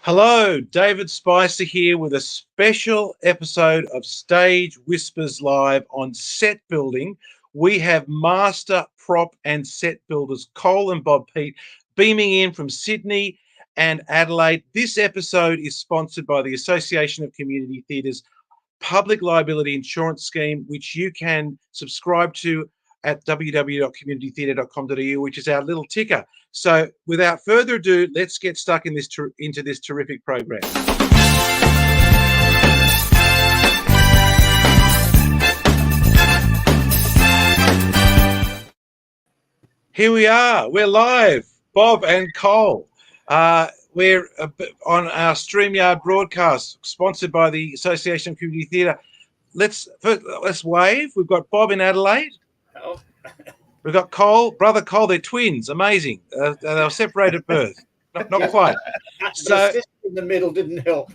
Hello, David Spicer here with a special episode of Stage Whispers Live on set building. We have master prop and set builders Cole and Bob Peet beaming in from Sydney and Adelaide. This episode is sponsored by the Association of Community Theatres Public Liability Insurance Scheme, which you can subscribe to at www.communitytheatre.com.au, which is our little ticker. So without further ado, let's get stuck into this terrific program. Here we are. We're live. Bob and Col. We're on our StreamYard broadcast, sponsored by the Association of Community Theatre. Let's wave. We've got Bob in Adelaide. Oh. We've got Cole, brother Cole. They're twins. Amazing. They were separated at birth. Not quite. So in the middle didn't help.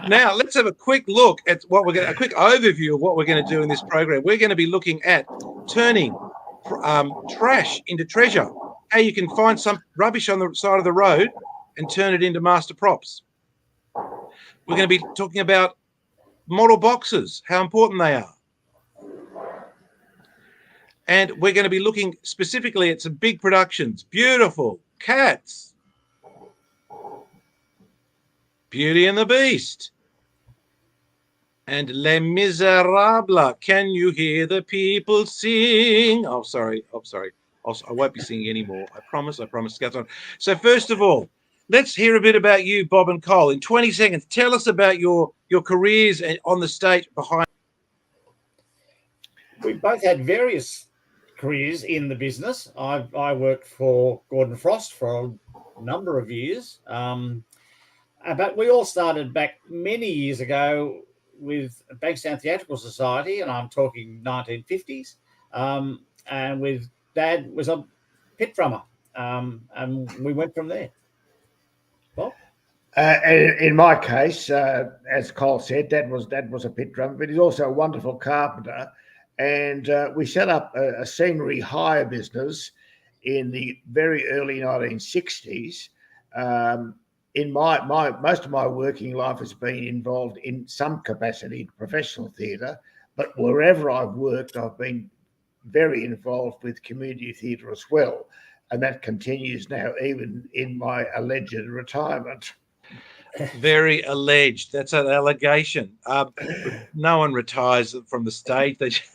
Now let's have a quick look at a quick overview of what we're going to do in this program. We're going to be looking at turning trash into treasure. How you can find some rubbish on the side of the road and turn it into master props. We're going to be talking about model boxes, how important they are. And we're going to be looking specifically at some big productions. Beautiful. Cats. Beauty and the Beast. And Les Miserables. Can you hear the people sing? Oh, sorry. I won't be singing anymore. I promise. So first of all, let's hear a bit about you, Bob and Cole. In 20 seconds, tell us about your careers on the stage behind. We both had various careers in the business. I worked for Gordon Frost for a number of years. But we all started back many years ago with Bankstown Theatrical Society, and I'm talking 1950s. And with Dad was a pit drummer, and we went from there. Bob? In my case, as Cole said, Dad was a pit drummer, but he's also a wonderful carpenter. And we set up a scenery hire business in the very early 1960s. In most of my working life has been involved in some capacity in professional theatre, but wherever I've worked, I've been very involved with community theatre as well, and that continues now, even in my alleged retirement. Very alleged. That's an allegation. No one retires from the stage.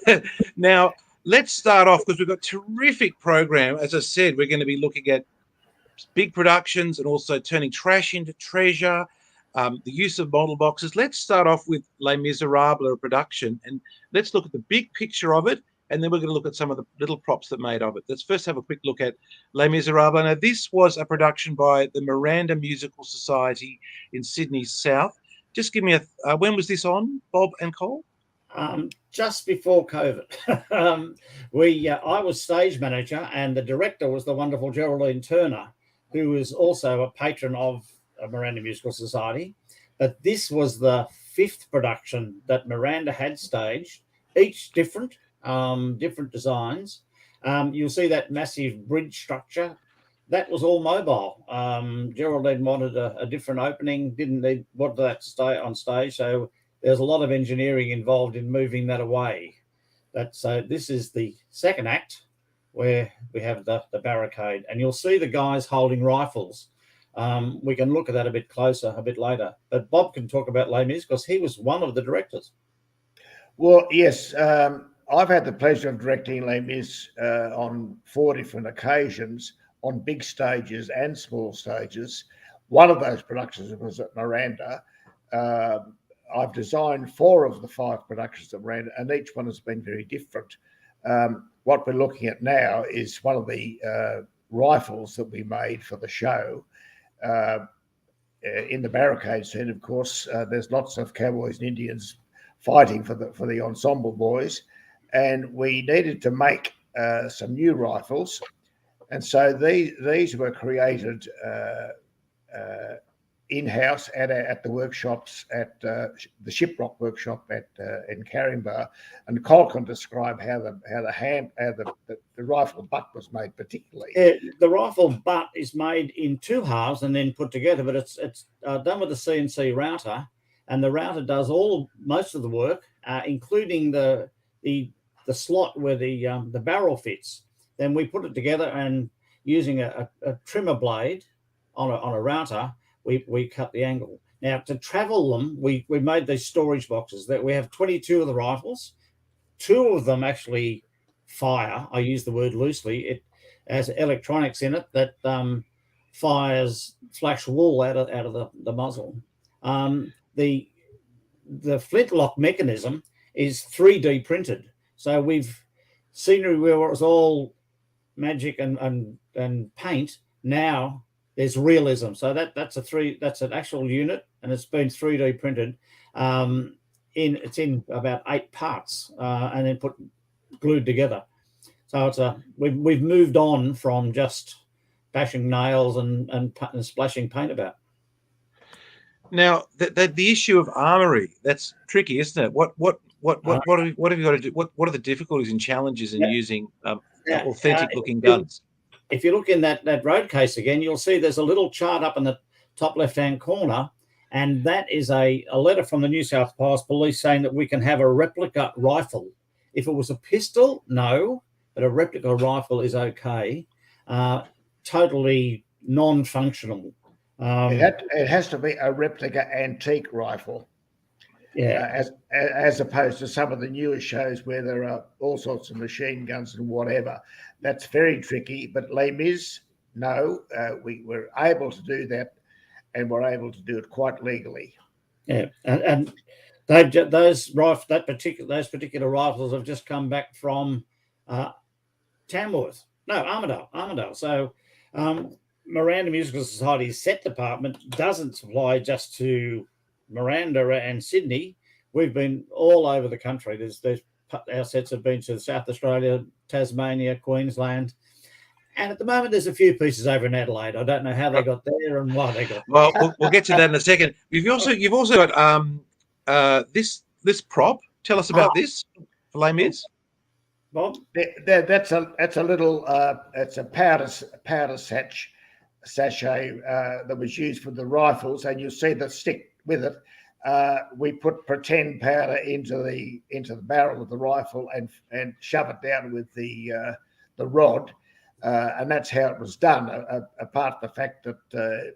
Now, let's start off because we've got a terrific program. As I said, we're going to be looking at big productions and also turning trash into treasure, the use of model boxes. Let's start off with Les Miserables, a production, and let's look at the big picture of it, and then we're going to look at some of the little props that made of it. Let's first have a quick look at Les Miserables. Now, this was a production by the Miranda Musical Society in Sydney South. Just give me when was this on, Bob and Cole? Just before COVID. I was stage manager, and the director was the wonderful Geraldine Turner, who was also a patron of Miranda Musical Society. But this was the 5th production that Miranda had staged, each different designs. You'll see that massive bridge structure. That was all mobile. Geraldine wanted a different opening, didn't want that to stay on stage. So there's a lot of engineering involved in moving that away. So this is the second act where we have the barricade, and you'll see the guys holding rifles. We can look at that a bit closer a bit later. But Bob can talk about Les Mis because he was one of the directors. Well, yes. I've had the pleasure of directing Les Mis on 4 different occasions on big stages and small stages. One of those productions was at Miranda. I've designed 4 of the 5 productions at Miranda, and each one has been very different. What we're looking at now is one of the rifles that we made for the show. In the barricade scene, of course, there's lots of cowboys and Indians fighting for the ensemble boys, and we needed to make some new rifles, and so these were created in-house at the workshops at the Shiprock workshop in Caringbah, and Col can describe how the rifle butt was made particularly. The rifle butt is made in two halves and then put together, but it's done with a CNC router, and the router does most of the work, including the slot where the barrel fits. Then we put it together, and using a trimmer blade on a router, we cut the angle. Now, to travel them, we made these storage boxes. That we have 22 of the rifles. 2 of them actually fire. I use the word loosely. It has electronics in it that fires flash wool out of the muzzle. The flintlock mechanism is 3D printed. So we've scenery where it was all magic and paint. Now there's realism. So that's an actual unit, and it's been 3D printed. It's in about 8 parts, and then glued together. So we've moved on from just bashing nails and splashing paint about. Now the issue of Armory, that's tricky, isn't it? What have you got to do? What are the difficulties and challenges in using authentic looking guns? If you look in that road case again, you'll see there's a little chart up in the top left-hand corner, and that is a letter from the New South Wales Police saying that we can have a replica rifle. If it was a pistol, no, but a replica rifle is okay. Totally non-functional. It has to be a replica antique rifle. Yeah. As opposed to some of the newer shows where there are all sorts of machine guns and whatever. That's very tricky. But Les Mis, no, we were able to do that, and we're able to do it quite legally. Yeah, and those particular rifles have just come back from Tamworth. No, Armidale. So Miranda Musical Society's set department doesn't supply just to Miranda and Sydney. We've been all over the country. Our sets have been to South Australia, Tasmania, Queensland, and at the moment there's a few pieces over in Adelaide. I don't know how they got there and why they got there. Well, we'll get to that in a second. You've also got this prop. Tell us about this for Les Mis. Bob, that's a little it's a powder sachet that was used for the rifles, and you'll see the stick with it. We put pretend powder into the barrel of the rifle and shove it down with the rod, and that's how it was done. Apart from the fact that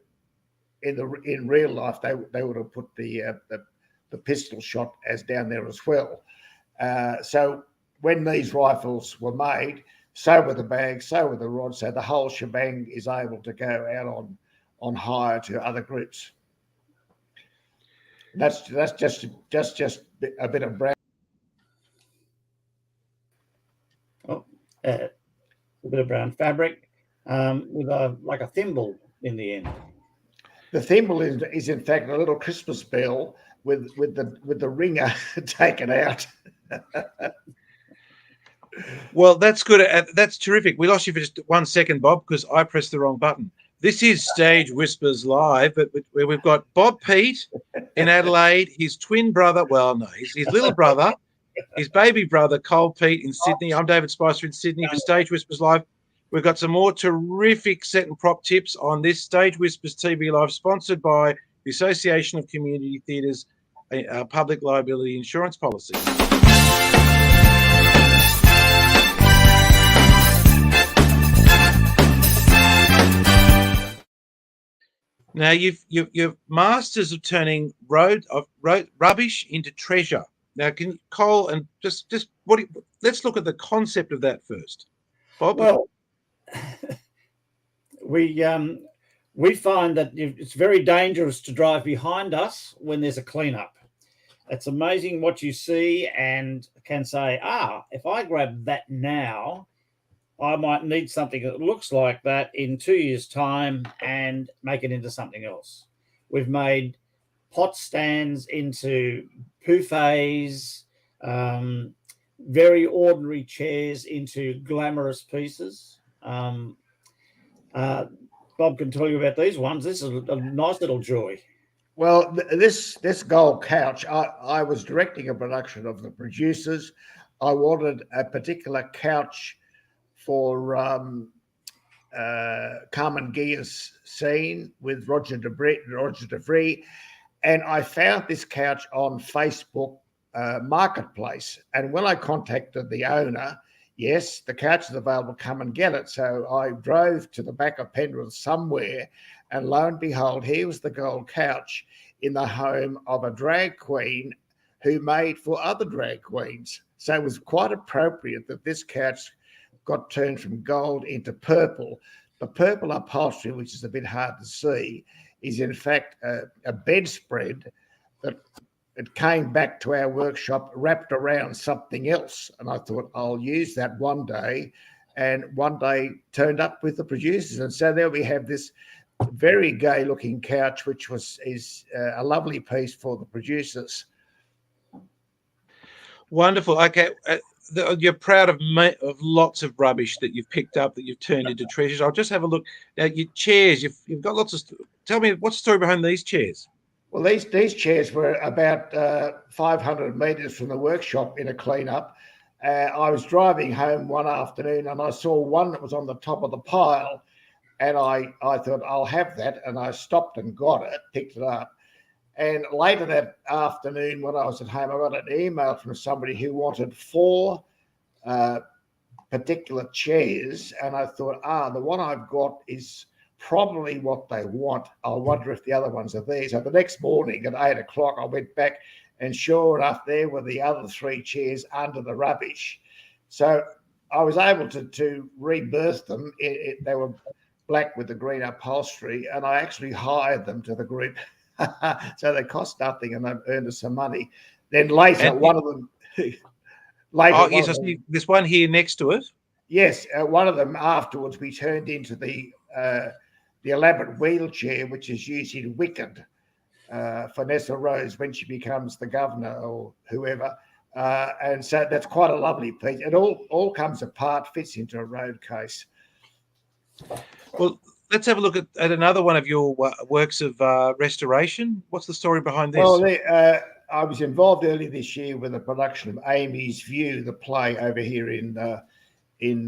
in real life they would have put the pistol shot as down there as well. So when these rifles were made, so were the bags, so were the rods. So the whole shebang is able to go out on hire to other groups. That's just a bit of brown. A bit of brown fabric with like a thimble in the end. The thimble is in fact a little Christmas bell with the ringer taken out. Well, that's good. That's terrific. We lost you for just 1 second, Bob, because I pressed the wrong button. This is Stage Whispers Live, but we've got Bob Peet in Adelaide, his twin brother, his little brother, his baby brother, Col Peet in Sydney. I'm David Spicer in Sydney for Stage Whispers Live. We've got some more terrific set and prop tips on this Stage Whispers TV Live, sponsored by the Association of Community Theatres Public Liability Insurance Policy. Now you're masters of turning road rubbish into treasure. Now, can Col and just let's look at the concept of that first, Bob. Well, we find that it's very dangerous to drive behind us when there's a cleanup. It's amazing what you see and can say, if I grab that now, I might need something that looks like that in 2 years' time and make it into something else. We've made pot stands into buffets, very ordinary chairs into glamorous pieces. But Bob can tell you about these ones. This is a nice little joy. Well, this gold couch, I was directing a production of The Producers. I wanted a particular couch for Carmen Gia's scene with Roger De Vries, and I found this couch on Facebook Marketplace. And when I contacted the owner, yes, the couch is available, come and get it. So I drove to the back of Penrith somewhere, and lo and behold, here was the gold couch in the home of a drag queen who made for other drag queens. So it was quite appropriate that this couch got turned from gold into purple. The purple upholstery, which is a bit hard to see, is in fact a bedspread that it came back to our workshop wrapped around something else. And I thought, I'll use that one day. And one day turned up with The Producers. And so there we have this very gay looking couch, which is a lovely piece for The Producers. Wonderful. Okay. You're proud of lots of rubbish that you've picked up that you've turned into treasures. I'll just have a look. Now, your chairs, you've got lots of. Tell me, what's the story behind these chairs? Well, these chairs were about 500 metres from the workshop in a clean-up. I was driving home one afternoon and I saw one that was on the top of the pile, and I thought, I'll have that, and I stopped and got it, picked it up. And later that afternoon, when I was at home, I got an email from somebody who wanted 4 particular chairs. And I thought, the one I've got is probably what they want. I wonder if the other ones are there. So the next morning at 8 o'clock, I went back, and sure enough, there were the other 3 chairs under the rubbish. So I was able to rebirth them. They were black with the green upholstery, and I actually hired them to the group. So they cost nothing, and they've earned us some money. Then later, one of them. Yes, I see this one here next to it. Yes, one of them afterwards we turned into the elaborate wheelchair, which is used in Wicked for Nessa Rose when she becomes the governor or whoever. And so that's quite a lovely piece. It all comes apart, fits into a road case. Well, let's have a look at another one of your works of restoration. What's the story behind this? Well, I was involved early this year with the production of Amy's View, the play over here in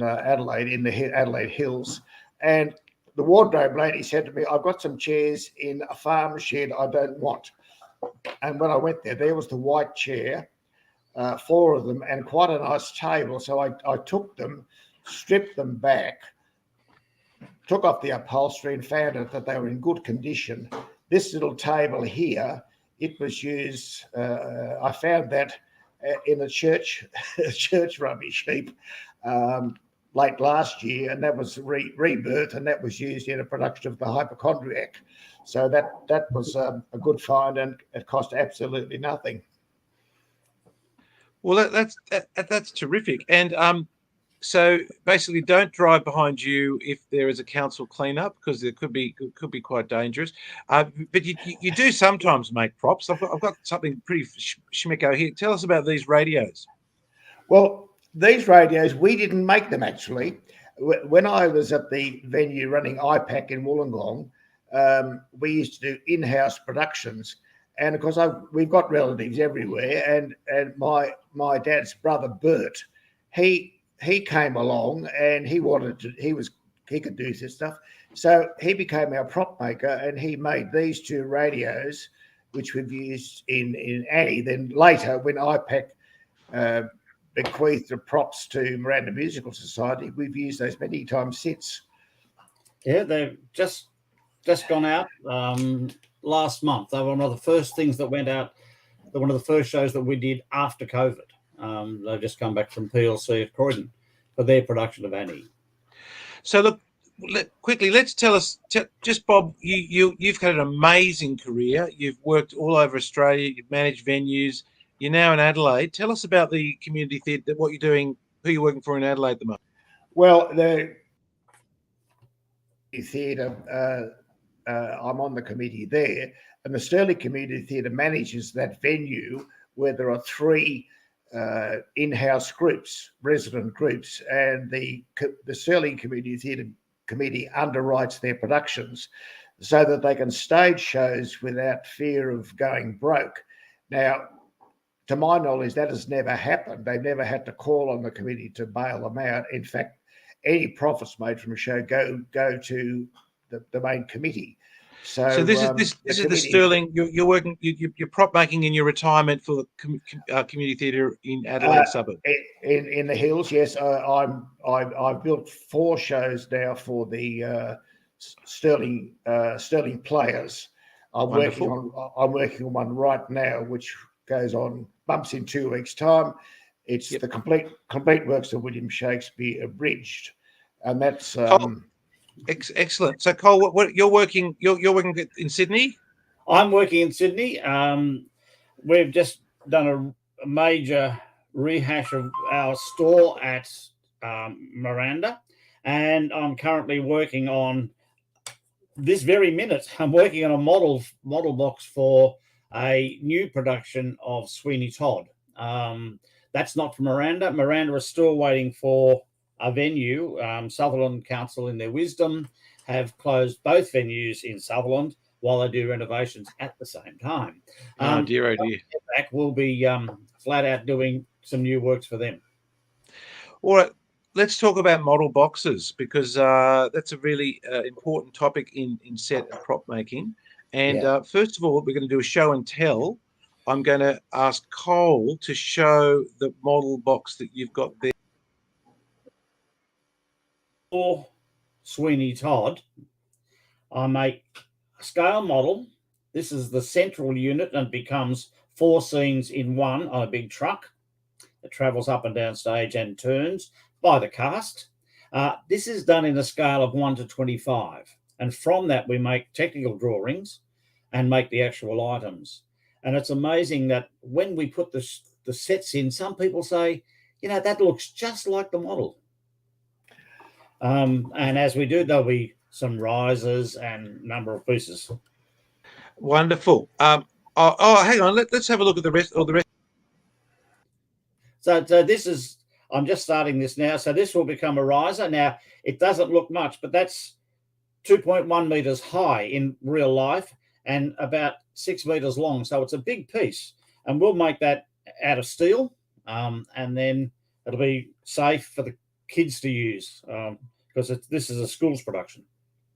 Adelaide, in the Adelaide Hills. And the wardrobe lady said to me, I've got some chairs in a farm shed I don't want. And when I went there was the white chair, 4 of them, and quite a nice table. So I took them, stripped them back, took off the upholstery, and found out that they were in good condition. This little table here, it was used, I found that in a church rubbish heap late last year, and that was rebirth, and that was used in a production of The Hypochondriac. So that was a good find, and it cost absolutely nothing. Well, that's terrific. And so basically, don't drive behind you if there is a council cleanup, because it could be quite dangerous. But you do sometimes make props. I've got something pretty schmicko here. Tell us about these radios. Well, these radios, we didn't make them actually. When I was at the venue running IPAC in Wollongong, we used to do in-house productions. And of course, we've got relatives everywhere. And my dad's brother Bert, he came along, and he could do this stuff. So he became our prop maker, and he made these 2 radios, which we've used in Annie. Then later, when IPAC bequeathed the props to Miranda Musical Society, we've used those many times since. Yeah, they've just gone out last month. They were one of the first things that went out. They're one of the first shows that we did after COVID. They've just come back from PLC at Croydon for their production of Annie. So look, quickly, let's tell us, just Bob, you've had an amazing career. You've worked all over Australia. You've managed venues. You're now in Adelaide. Tell us about the community theatre, what you're doing, who you're working for in Adelaide at the moment. Well, the theatre, I'm on the committee there, and the Stirling Community Theatre manages that venue where there are 3 in-house groups, resident groups, and the Stirling Community Theatre committee underwrites their productions so that they can stage shows without fear of going broke. Now, to my knowledge, that has never happened. They've never had to call on the committee to bail them out. In fact, any profits made from a show go to the main committee. So this is the Sterling. You're working. You're prop making in your retirement for the community theatre in Adelaide suburb. In the hills, yes. I've built 4 shows now for the Sterling players. I'm working on one right now, which bumps in 2 weeks' time. It's the complete works of William Shakespeare abridged, and that's. Excellent. So, Col, what you're working in Sydney? I'm working in Sydney. We've just done a major rehash of our store at Miranda, and I'm currently working on this very minute. I'm working on a model box for a new production of Sweeney Todd. That's not for Miranda. Miranda is still waiting for a venue. Sutherland Council, in their wisdom, have closed both venues in Sutherland while they do renovations at the same time. Oh dear. We'll be flat out doing some new works for them. All right, let's talk about model boxes, because that's a really important topic in set and prop making. And first of all, we're going to do a show and tell. I'm going to ask Col to show the model box that you've got there. For Sweeney Todd, I make a scale model. This is the central unit and becomes 4 scenes in one on a big truck. It travels up and down stage and turns by the cast. This is done in a scale of 1 to 25. And from that, we make technical drawings and make the actual items. And it's amazing that when we put the sets in, some people say, that looks just like the model. And as we do, there'll be some risers and number of pieces. Wonderful. Hang on. Let's have a look at the rest. So this is, I'm just starting this now. So this will become a riser. Now, it doesn't look much, but that's 2.1 meters high in real life and about 6 meters long. So it's a big piece. And we'll make that out of steel. And then it'll be safe for the kids to use, because this is a school's production.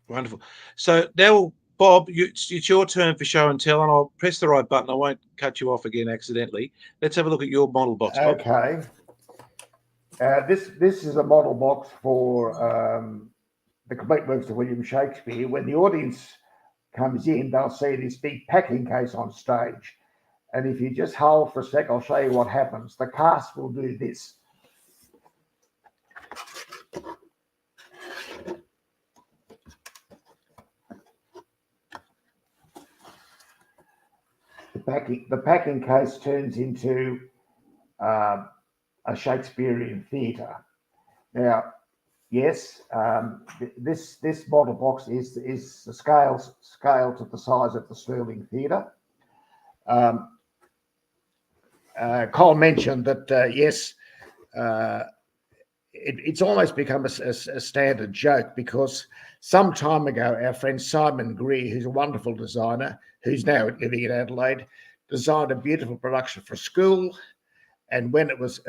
Wonderful. So now, Bob, it's your turn for show and tell, and I'll press the right button. I won't cut you off again accidentally. Let's have a look at your model box, Bob. Okay. This is a model box for the complete works of William Shakespeare. When the audience comes in, they'll see this big packing case on stage. And if you just hold for a sec, I'll show you what happens. The cast will do this. The packing case turns into a Shakespearean theatre. Now, yes, this model box is the scale to the size of the Sterling Theatre. Col mentioned that yes, it's almost become a standard joke, because some time ago, our friend Simon Greer, who's a wonderful designer, who's now living in Adelaide, designed a beautiful production for a school. And when it was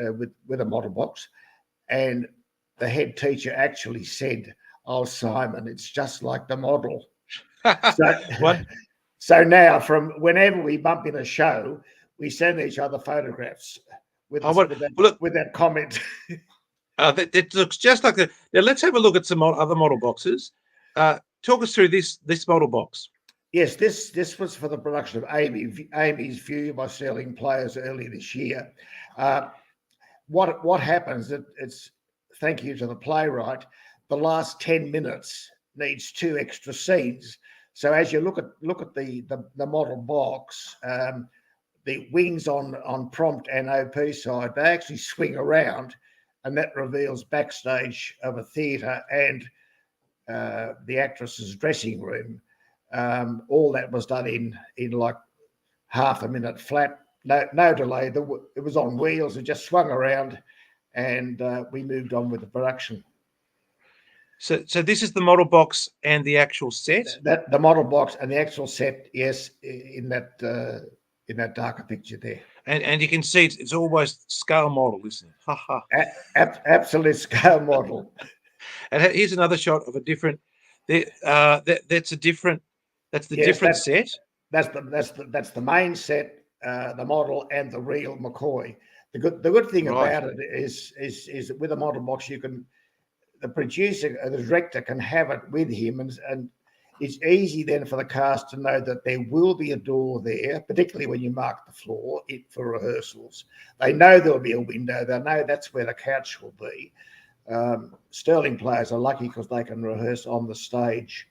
with a model box, and the head teacher actually said, "Oh, Simon, it's just like the model." So now, from whenever we bump in a show, we send each other photographs with that comment. It looks just like the. Now let's have a look at some other model boxes. Talk us through this model box. Yes, this was for the production of Amy's View by Sterling Players earlier this year. What happens? It's thank you to the playwright. The last 10 minutes needs 2 extra scenes. So as you look at the model box, the wings on prompt and OP side, they actually swing around, and that reveals backstage of a theatre and the actress's dressing room. All that was done in like half a minute flat, no delay. It was on wheels. It just swung around, and we moved on with the production. So this is the model box and the actual set. That the model box and the actual set, yes, in that darker picture there. And you can see it's almost scale model, isn't it? Ha ha. Absolute scale model. And here's another shot of a different. That's a different. That's the different set. That's the main set, the model, and the real McCoy. The good thing about it is with a model box the producer, the director can have it with him, and it's easy then for the cast to know that there will be a door there, particularly when you mark the floor for rehearsals. They know there'll be a window. They know that's where the couch will be. Sterling players are lucky because they can rehearse on the stage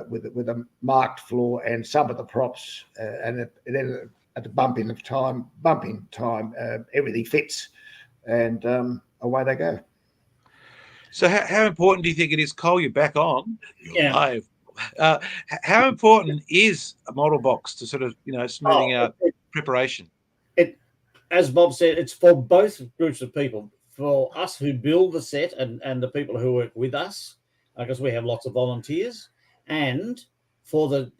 with a marked floor and some of the props, and then at the bumping time, everything fits, and away they go. So how important do you think it is, Col? You're back on. You're live. How important is a model box to sort of, smoothing out preparation? As Bob said, it's for both groups of people. For us who build the set and the people who work with us, because we have lots of volunteers, and for the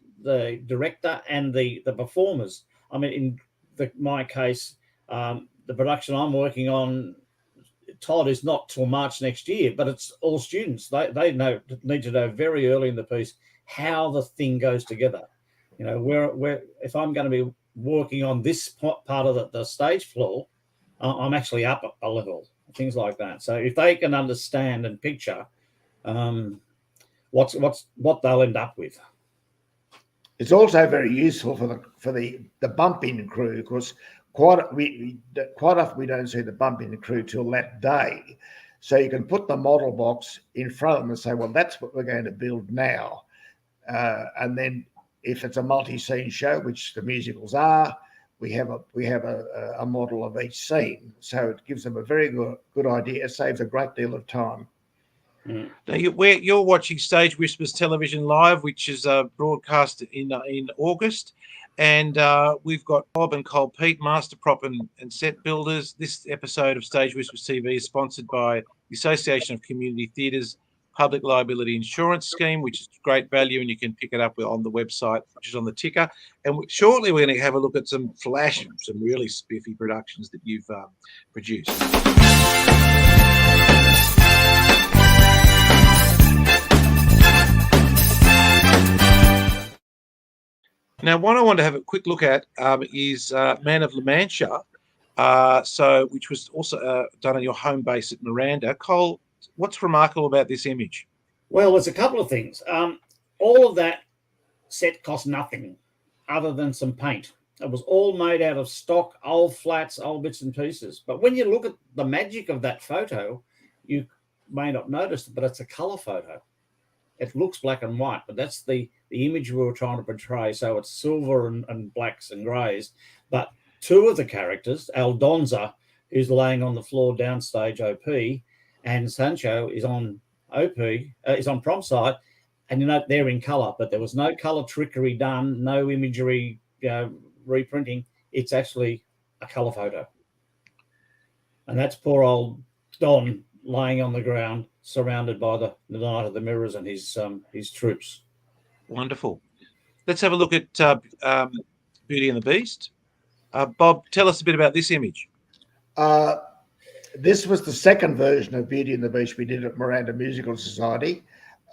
director and the performers. I mean, in my case, the production I'm working on, Todd, is not till March next year, but it's all students. They need to know very early in the piece how the thing goes together. Where if I'm going to be working on this part of the stage floor, I'm actually up a level, things like that. So if they can understand and picture what they'll end up with. It's also very useful for the bumping crew, because quite often we don't see the bumping crew till that day. So you can put the model box in front of them and say, well, that's what we're going to build now. And then if it's a multi-scene show, which the musicals are, we have a model of each scene. So it gives them a very good idea. It saves a great deal of time. Now you're watching Stage Whispers Television Live, which is broadcast in August, and we've got Bob and Col Peet, master prop and set builders. This episode of Stage Whispers TV is sponsored by the Association of Community Theatres Public Liability Insurance Scheme, which is great value, and you can pick it up on the website, which is on the ticker. And shortly we're going to have a look at some really spiffy productions that you've produced. Now, what I want to have a quick look at is Man of La Mancha, which was also done on your home base at Miranda. Col, what's remarkable about this image? Well, there's a couple of things. All of that set cost nothing other than some paint. It was all made out of stock, old flats, old bits and pieces. But when you look at the magic of that photo, you may not notice it, but it's a colour photo. It looks black and white, but that's the image we were trying to portray. So it's silver and blacks and greys. But two of the characters, Aldonza, who's laying on the floor downstage OP, and Sancho is on OP, is on prom side, and they're in colour, but there was no colour trickery done, no imagery reprinting. It's actually a colour photo. And that's poor old Don laying on the ground, surrounded by the Knight of the Mirrors and his troops. Wonderful. Let's have a look at Beauty and the Beast. Bob, tell us a bit about this image. This was the second version of Beauty and the Beast we did at Miranda Musical Society.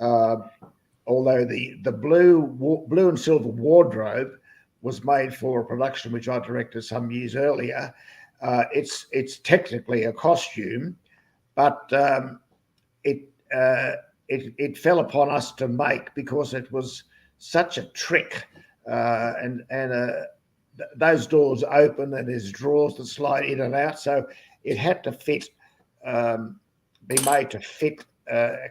Although the blue and silver wardrobe was made for a production which I directed some years earlier. It's technically a costume, but it fell upon us to make because it was such a trick, and those doors open and there's drawers that slide in and out, so it had to fit, be made to fit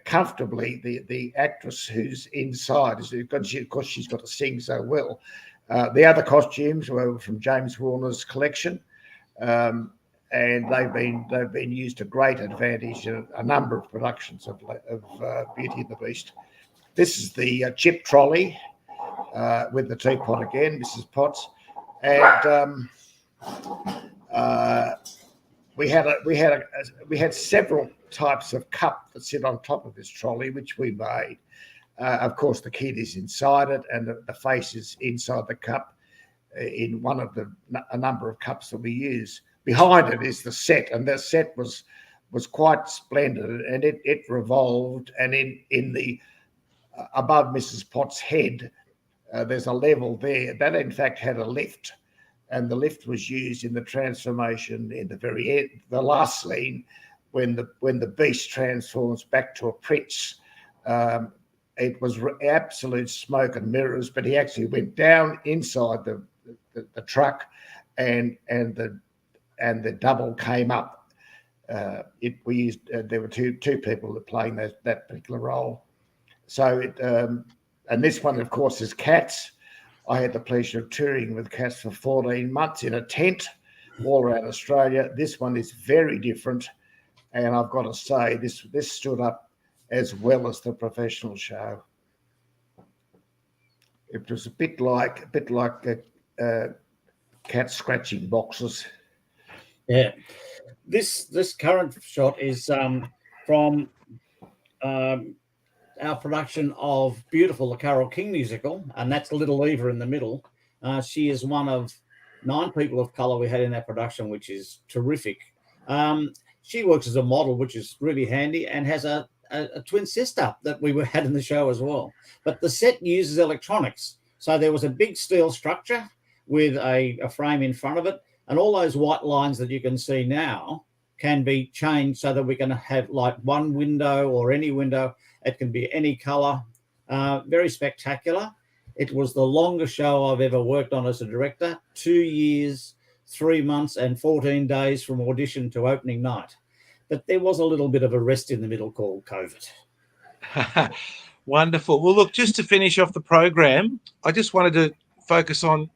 comfortably the actress who's inside, because she's got to sing so well. The other costumes were from James Warner's collection. And they've been used to great advantage in a number of productions of Beauty and the Beast. This is the chip trolley with the teapot again, Mrs. Potts, and we had several types of cup that sit on top of this trolley, which we made. Of course, the kid is inside it, and the face is inside the cup in one of a number of cups that we use. Behind it is the set, and the set was quite splendid, and it revolved. And in the above Mrs. Potts' head, there's a level there that in fact had a lift, and the lift was used in the transformation in the very end, the last scene, when the beast transforms back to a prince. It was absolute smoke and mirrors, but he actually went down inside the truck, and the double came up. We used there were two people that playing that particular role. So and this one, of course, is Cats. I had the pleasure of touring with Cats for 14 months in a tent all around Australia. This one is very different, and I've got to say this stood up as well as the professional show. It was a bit like cat scratching boxes. Yeah, this current shot is from our production of Beautiful, the Carole King musical, and that's Little Eva in the middle. She is one of 9 people of colour we had in that production, which is terrific. She works as a model, which is really handy, and has a twin sister that we had in the show as well. But the set uses electronics. So there was a big steel structure with a frame in front of it, and all those white lines that you can see now can be changed so that we can have like one window or any window. It can be any colour. Very spectacular. It was the longest show I've ever worked on as a director. 2 years, 3 months and 14 days from audition to opening night. But there was a little bit of a rest in the middle called COVID. Wonderful. Well, look, just to finish off the program, I just wanted to focus on,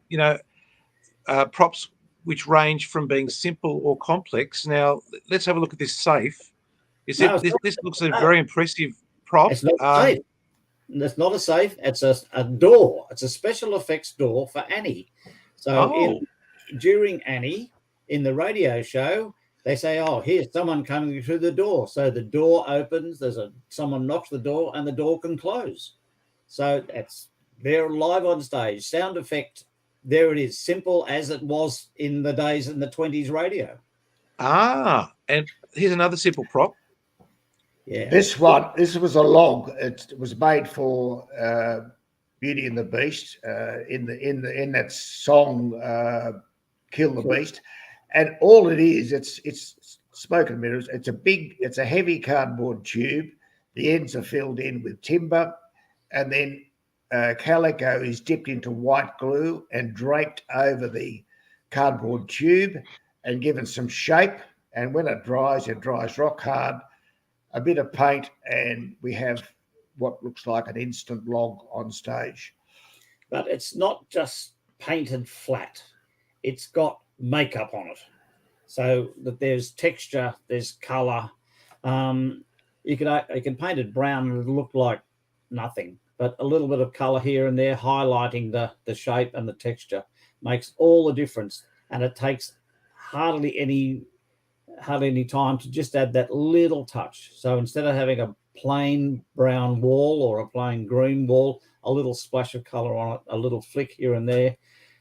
props which range from being simple or complex. Now, let's have a look at this safe. This looks a very impressive prop. It's not safe. It's not a safe. It's a door. It's a special effects door for Annie. So during Annie, in the radio show, they say, "Oh, here's someone coming through the door." So the door opens. Someone knocks the door, and the door can close. So they're live on stage. Sound effect. There it is. Simple as it was in the days in the 20s radio. And here's another simple prop. Yeah. This was a log. It was made for Beauty and the Beast in that song Kill the Beast. And all it is, it's smoke and mirrors. It's a heavy cardboard tube. The ends are filled in with timber, and then calico is dipped into white glue and draped over the cardboard tube and given some shape. And when it dries rock hard. A bit of paint, and we have what looks like an instant log on stage. But it's not just painted flat. It's got makeup on it. So that there's texture, there's colour. You can paint it brown and it'll look like nothing. But a little bit of colour here and there, highlighting the shape and the texture, makes all the difference. And it takes hardly any time to just add that little touch. So instead of having a plain brown wall or a plain green wall, a little splash of colour on it, a little flick here and there.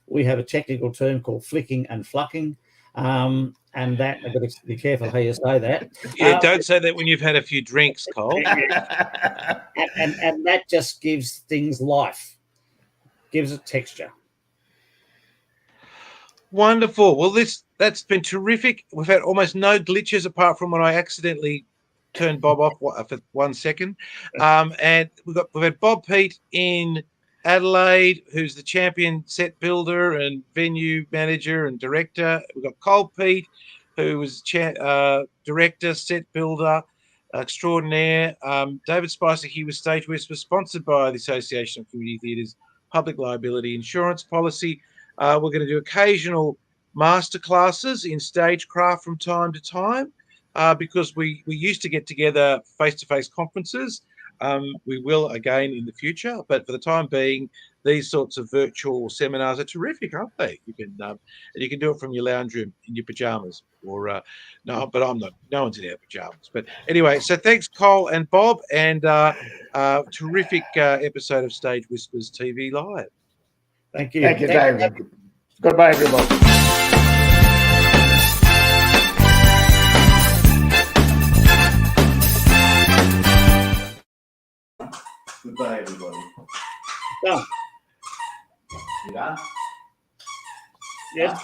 We have a technical term called flicking and flucking. And that, I've got to be careful how you say that. Yeah, don't say that when you've had a few drinks, Col. and that just gives things life, gives it texture. Wonderful. Well, that's been terrific. We've had almost no glitches apart from when I accidentally turned Bob off for 1 second. And we've had Bob Peet in Adelaide, who's the champion set builder and venue manager and director. We've got Col Peet, who was director, set builder extraordinaire. David Spicer here with Stage West was sponsored by the Association of Community Theatres Public Liability Insurance Policy. We're going to do occasional masterclasses in stagecraft from time to time because we used to get together face-to-face conferences. We will again in the future, but for the time being, these sorts of virtual seminars are terrific, aren't they? You can and you can do it from your lounge room in your pajamas, or no, but I'm not. No one's in our pajamas. But anyway, so thanks, Col and Bob, and terrific episode of Stage Whispers TV Live. Thank you. Thank you, David. Goodbye, everybody. Goodbye, everybody. Done. You done? Yes.